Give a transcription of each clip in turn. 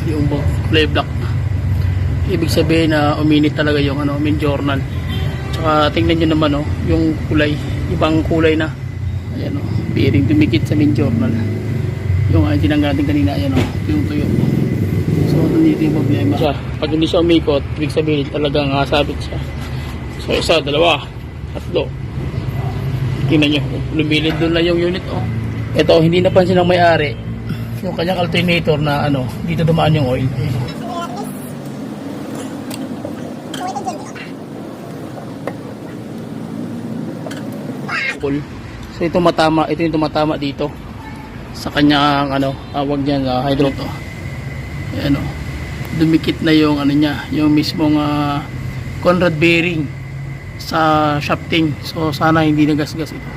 yung kulay black. Ibig sabihin na uminit talaga yung main journal. Tsaka tingnan nyo naman yung kulay, ibang kulay na. Ayan bearing dumikit sa main journal. Yung tinanggal natin kanina, ayan yung tuyo. So nandito yung problema siya. Pag hindi siya umikot, ibig sabihin talagang sabit siya. So isa, dalawa, tatlo. Tingnan nyo, lumilid doon na yung unit Ito, hindi napansin ng may-ari yung kanyang alternator na dito dumaan yung oil. So ito yung tumatama dito sa kanyang tawag niyan hydro to. Ayan dumikit na yung niya, yung mismong Conrad bearing sa shafting. So sana hindi nagasgas ito.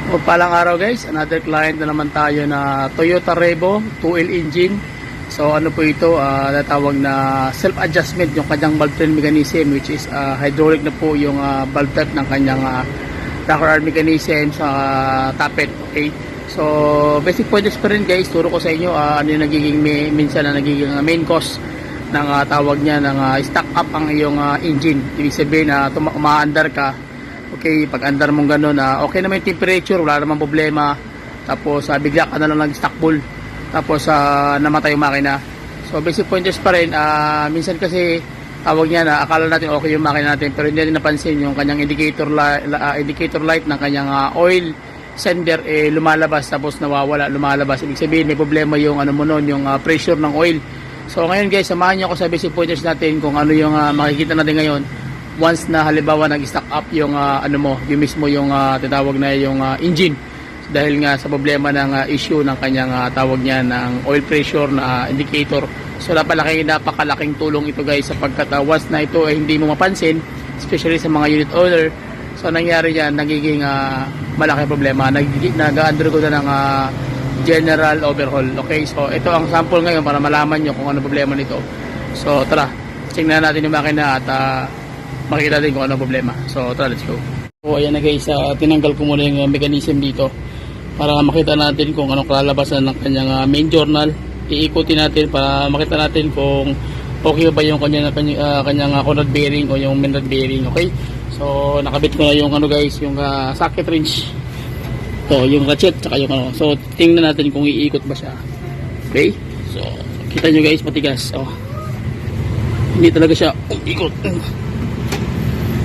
O palang araw guys, another client na naman tayo na Toyota Revo 2L engine. So ano po ito, natawag na self adjustment yung kanyang valve train mechanism, which is hydraulic na po yung valve type ng kanyang rocker arm mechanism sa tappet. Okay, so basic pointers pa rin guys, turo ko sa inyo ano yung nagiging minsan na nagiging main cause ng tawag niya ng stack up ang iyong engine. Ibig sabihin na umaandar ka, okay, pag andar mong gano'n okay naman yung temperature, wala namang problema, tapos bigla ka na lang nag-stack bull, tapos namatay yung makina. So basic pointers pa rin, minsan kasi tawag niya na akala natin okay yung makina natin, pero hindi natin napansin yung kanyang indicator light ng kanyang oil sender lumalabas, tapos nawawala, lumalabas. Ibig sabihin may problema yung mo nun, yung pressure ng oil. So ngayon guys, samahan niyo ako sa basic pointers natin kung ano yung makikita natin ngayon once na halimbawa nag-stack up yung yung mismo yung tinatawag na yung engine, dahil nga sa problema ng issue ng kanyang tawag niya ng oil pressure na indicator. So napakalaking tulong ito guys, sapagkat once na ito hindi mo mapansin, especially sa mga unit owner, so nangyari yan, nagiging malaking problema, nag-undergo na ng general overhaul. Okay, so ito ang sample ngayon para malaman nyo kung ano problema nito. So tara, tingnan natin yung makina at makikita natin kung ano problema. So tara, let's go. So ayan na guys, tinanggal ko muna yung mechanism dito para makita natin kung anong kalalabasan ng kanyang main journal. Iikutin natin para makita natin kung okay ba yung kanyang Conrad bearing o yung main rod bearing. Okay, so nakabit ko na yung guys, yung socket wrench, to yung ratchet tsaka yung so tingnan natin kung iikot ba siya. Okay, so kita nyo guys, matigas. Hindi talaga siya ikot.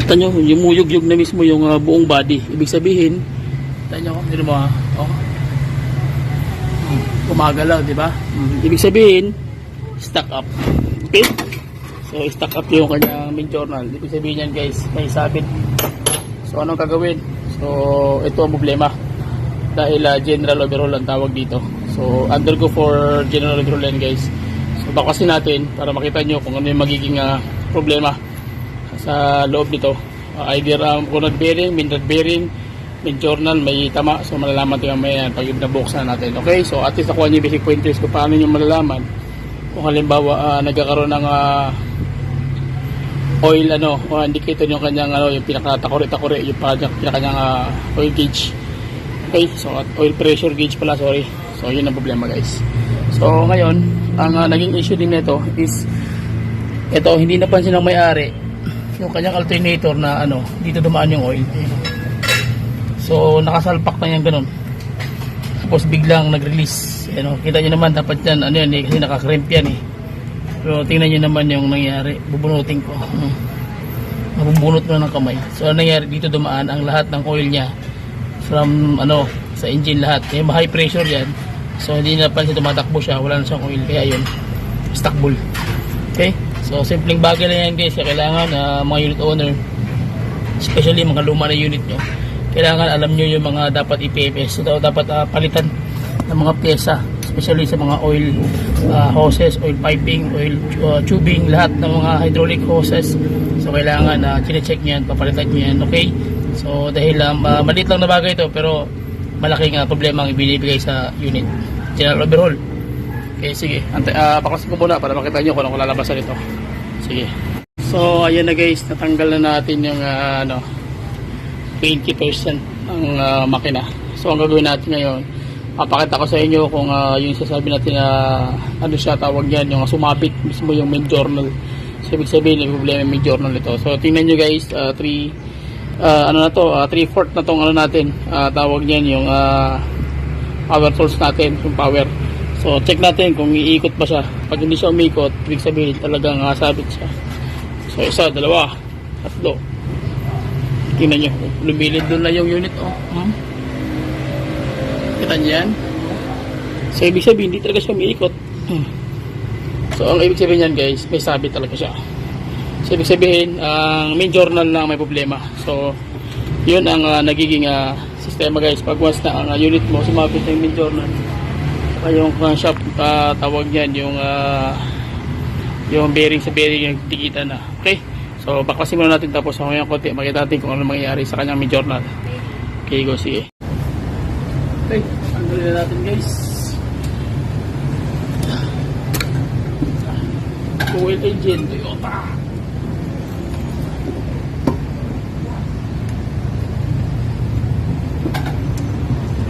Kita nyo, yumuyog-yug na mismo yung buong body. Ibig sabihin, kita nyo, hindi mo gumagalaw, di ba? Ibig sabihin, stack up. Okay? So, stack up yung kanyang main journal. Ibig sabihin yan guys, may sabit. So, anong gagawin? So, ito ang problema. Dahil general overhaul ang tawag dito. So, undergo for general overhaul yan guys. So, bakasin natin para makita nyo kung ano yung magiging problema sa loob nito. Either Conrad bearing, main rod bearing, main journal, may tama. So malalaman ito yung may pag nabuksan natin. Okay, so at least nakuha nyo basic pointers kung paano nyo malalaman kung halimbawa nagkakaroon ng oil indicator yung kanyang yung pinakatakore-takore, yung pinakanyang oil gauge. Okay, so at oil pressure gauge pala, sorry. So yun ang problema guys. So ngayon, ang naging issue din nito is ito, hindi napansin ng may-ari yung kanyang alternator na dito dumaan yung oil. So nakasalpak na yan ganun, tapos biglang nag-release. Kita nyo naman, dapat yan kasi nakakrimp yan pero tingnan nyo naman yung nangyari. Bubunutin ko, mabubunot mo ng kamay. So ano nangyari dito, dumaan ang lahat ng oil nya from sa engine, lahat high pressure yan. So hindi napansin, tumatakbo siya, wala na siyang oil, kaya yun stack bull. Okay, so simpleng bagay na yan guys. Kailangan mga unit owner, especially mga luma na unit nyo, kailangan alam nyo yung mga dapat IPFS. So dapat palitan ng mga pyesa, especially sa mga oil hoses, oil piping, oil tubing, lahat ng mga hydraulic hoses. So kailangan chine-check nyo yan, papalitan nyo yan. Okay, so dahil maliit lang na bagay ito, pero malaking problema ang ibinibigay sa unit, general overhaul. Okay, sige. Pakasin ko muna para makita nyo kung anong lalabasan ito. Sige. So, ayan na guys. Natanggal na natin yung 20% ng makina. So, ang gagawin natin ngayon, Papakita ko sa inyo kung yung sasabi natin na ano siya tawag yan, yung sumapit mismo yung main journal. So ibig sabihin may problema yung main journal ito. So tingnan nyo guys, 3/4 na tong ano natin, tawag niyan yung power tools natin, yung power. So check natin kung iikot ba siya. Pag hindi siya umikot, ibig sabihin talagang sabit siya. So isa, dalawa, tatlo. Tingnan nyo, lumilid doon na yung unit. Kita nyo yan? So ibig sabihin hindi talaga siya umiikot. So ang ibig sabihin yan guys, may sabit talaga siya. So ibig sabihin ang main journal na may problema. So yun ang nagiging sistema guys. Pag once na ang unit mo sumabit ng main journal, saka yung crankshaft, tawag yan yung bearing sa bearing yung tikita na. Okay, so baklasin muna natin, tapos mamaya konti makita natin kung ano mangyayari sa kanyang main journal. Okay, go, sige. Okay, tanggalin na natin guys. Oil engine Toyota.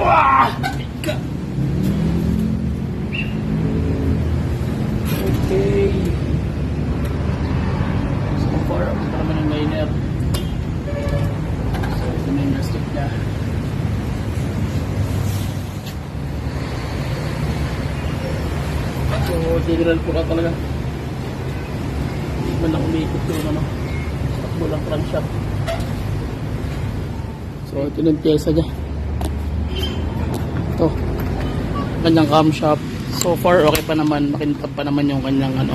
Wah! Okay. So far, ito naman yung liner. So ito na yung gasket niya. So general po ka talaga. Hindi man lang umiikot yung ano, sakbo lang crankshaft. So ito na yung pyesa niya. Ito kanyang camshaft. So far okay pa naman, makintab pa naman yung kanyang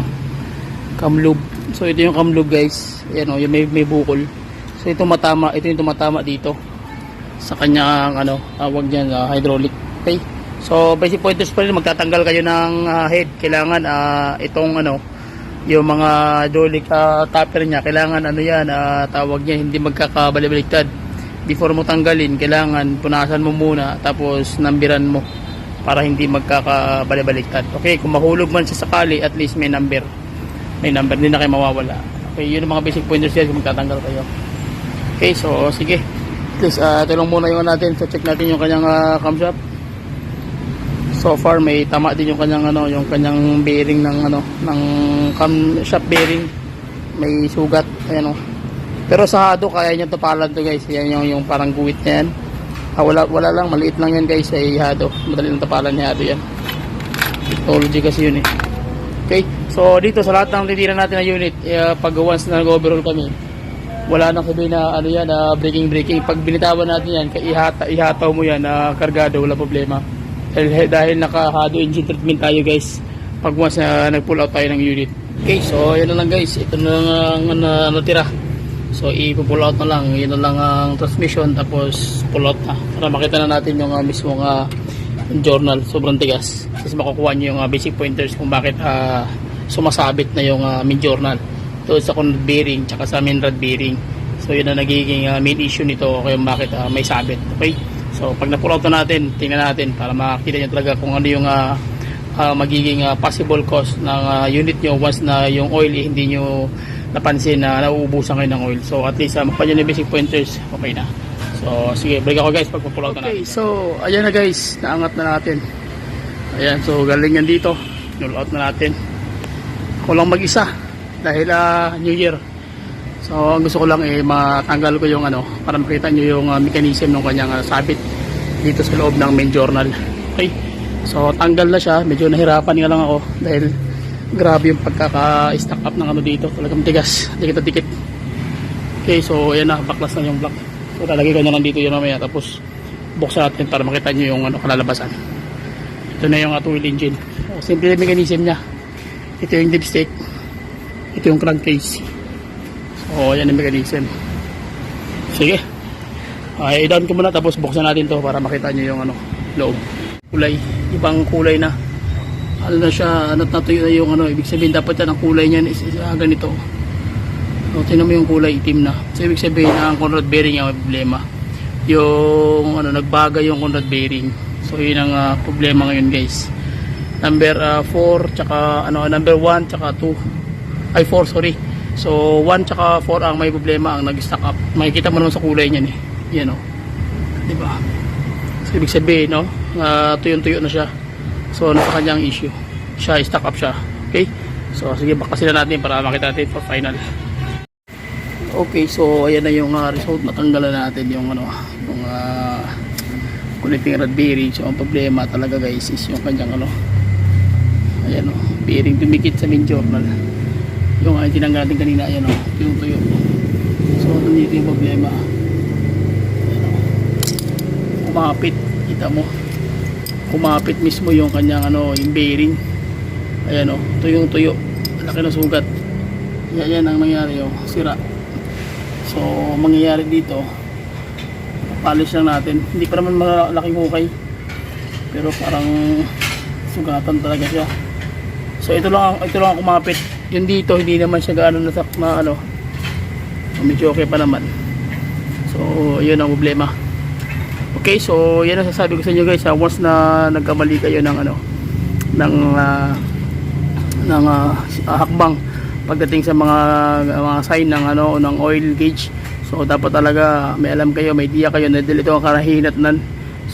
cam loop. So ito yung cam loop guys, ayan yung may bukol. So ito yung tumatama dito sa kanyang tawag niyan, hydraulic. Okay, so basic pointers pa rin, magtatanggal kayo ng head. Kailangan itong yung mga hydraulic topper niya, kailangan tawag niya, hindi magkakabaliktad. Before mo tanggalin, kailangan punasan mo muna, tapos nambiran mo para hindi magkakabaliktad. Okay, kung mahulog man sa sakali, at least may number, hindi na kayo mawawala. Okay, yun ang mga basic pointers yan kung magtatanggal kayo. Okay, so sige, please tulong muna yung natin. So check natin yung kanyang camshaft. So far may tama din yung kanyang yung kanyang bearing ng ng camshaft bearing, may sugat. Ayan pero sa hado kaya niya tupalan to guys. Yan yung parang guwit niya yan. Wala lang, maliit lang yan guys ay hado. Madali lang tapalan ni hado yan. Technology kasi yun eh. Okay, so dito sa lahat ng titira natin na unit, pag once na nag-overhaul kami, wala nang sabihin na braking. Pag binitawan natin yan, ihataw mo yan kargado, wala problema. Dahil naka-hado engine treatment tayo guys pag once na nag-pull out tayo ng unit. Okay, so yun na lang guys, ito na lang ang natira. So i-pull out na lang, yun na lang ang transmission, tapos pull out na para makita na natin yung mismong journal. Sobrang tigas, tapos makukuha nyo yung basic pointers kung bakit sumasabit na yung main journal doon sa conrod bearing tsaka sa main rod bearing. So yun na nagiging main issue nito kung bakit may sabit. Okay, so pag na-pull out na natin, tingnan natin para makita nyo talaga kung ano yung magiging possible cost ng unit nyo once na yung oil hindi nyo napansin na nauubusan kayo ng oil. So at least mapanyan yung basic pointers, okay na. So sige, break ako guys pag pull out na natin. Okay, so ayan na guys, naangat na natin. Ayan, so galing yan dito, pull out na natin. Ako lang mag-isa dahil New Year. So ang gusto ko lang matanggal ko yung para makita nyo yung mechanism ng kanyang sabit dito sa loob ng main journal. Okay, so tanggal na siya. Medyo nahirapan nga lang ako dahil grabe yung pagkaka-stack up ng dito, talagang tigas, dikit. Okay, so ayan na, baklas na yung block. So lalagay ko na lang dito yun mamaya, tapos buksan natin para makita nyo yung kalalabasan. Ito na yung oil engine. So, simple yung mechanism nya. Ito yung dipstick, ito yung crankcase. So ayan yung mechanism. Sige, i-down ko muna, tapos buksan natin to para makita nyo yung loob. Kulay, ibang kulay na na siya, natuyo na yung ibig sabihin dapat yan ang kulay niyan is ganito. So tingnan mo yung kulay itim na, so ibig sabihin ang conrod bearing yung problema, yung nagbaga yung conrod bearing. So yun ang problema ngayon guys. Number 4 tsaka number 1 tsaka 2 ay 4, sorry. So 1 tsaka 4 ang may problema, ang nag-stack up. Makikita mo naman sa kulay niyan yan diba? So ibig sabihin tuyong-tuyo na siya. So ano sa kanyang issue, siya stuck up siya. Okay, so sige, bakasin na natin para makita natin for final. Okay, so ayan na yung result. Natanggalan natin yung yung connecting rod bearing. So ang problema talaga guys is yung kanyang ayan bearing dumikit sa main journal. Yung tinanggal natin kanina, ayan yung tuyo. So nandito yung problema. Ayan, kumapit, kita mo, kumapit mismo yung kanyang yung bearing. Ayan tuyong tuyo, laki na sugat. Yan ang nangyari, sira. So mangyayari dito, polish lang natin. Hindi pa naman malaking hukay, pero parang sugatan talaga siya. So ito lang ang kumapit. Yung dito hindi naman siya gaano na medyo okay pa naman. So yun ang problema. Okay, so yan ang sasabi ko sa inyo guys. Once na nagkamali kayo ng hakbang pagdating sa mga sign ng oil gauge, so dapat talaga may alam kayo, may idea kayo na ito ang karahinatnan.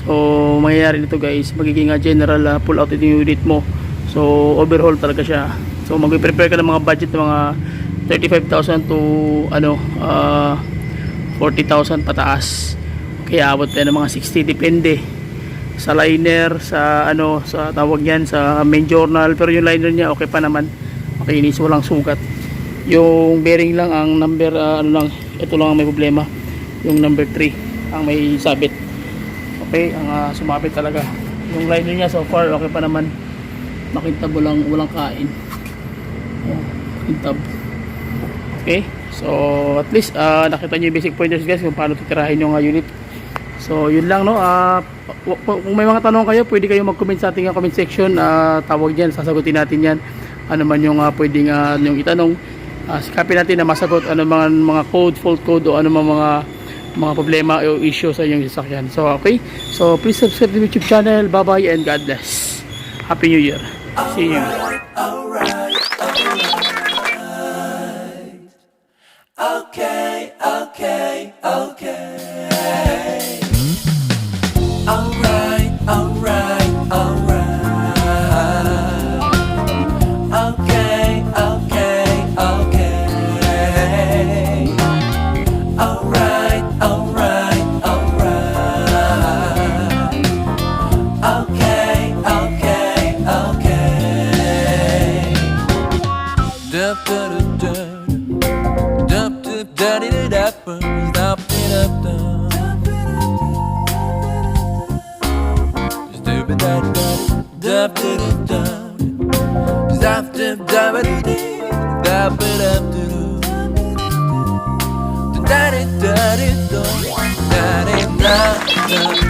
So mangyayari nito guys, magiging general pull out yung unit mo. So overhaul talaga siya. So mag-prepare ka ng mga budget ng mga 35,000 to 40,000 pataas. Kaya abot tayo ng mga 60, depende sa liner, sa sa tawag yan, sa main journal. Pero yung liner niya okay pa naman, makinis, walang sugat. Yung bearing lang ang number ito lang ang may problema, yung number 3 ang may sabit. Okay, ang sumabit talaga. Yung liner niya so far okay pa naman, makintab, walang kain. Makintab. Okay, so at least nakita nyo yung basic pointers guys kung paano titirahin yung unit. So yun lang kung may mga tanong kayo, pwede kayo mag-comment sa ating comment section. Tawag dyan, sasagutin natin yan. Ano man yung pwedeng yung itanong, sikapin natin na masagot mga code, fault code, o mga problema o issue sa inyong sasakyan. So okay, so please subscribe to the YouTube channel. Bye bye and God bless. Happy New Year. See you. Okay. Alright. Okay. Da-da-da-da-da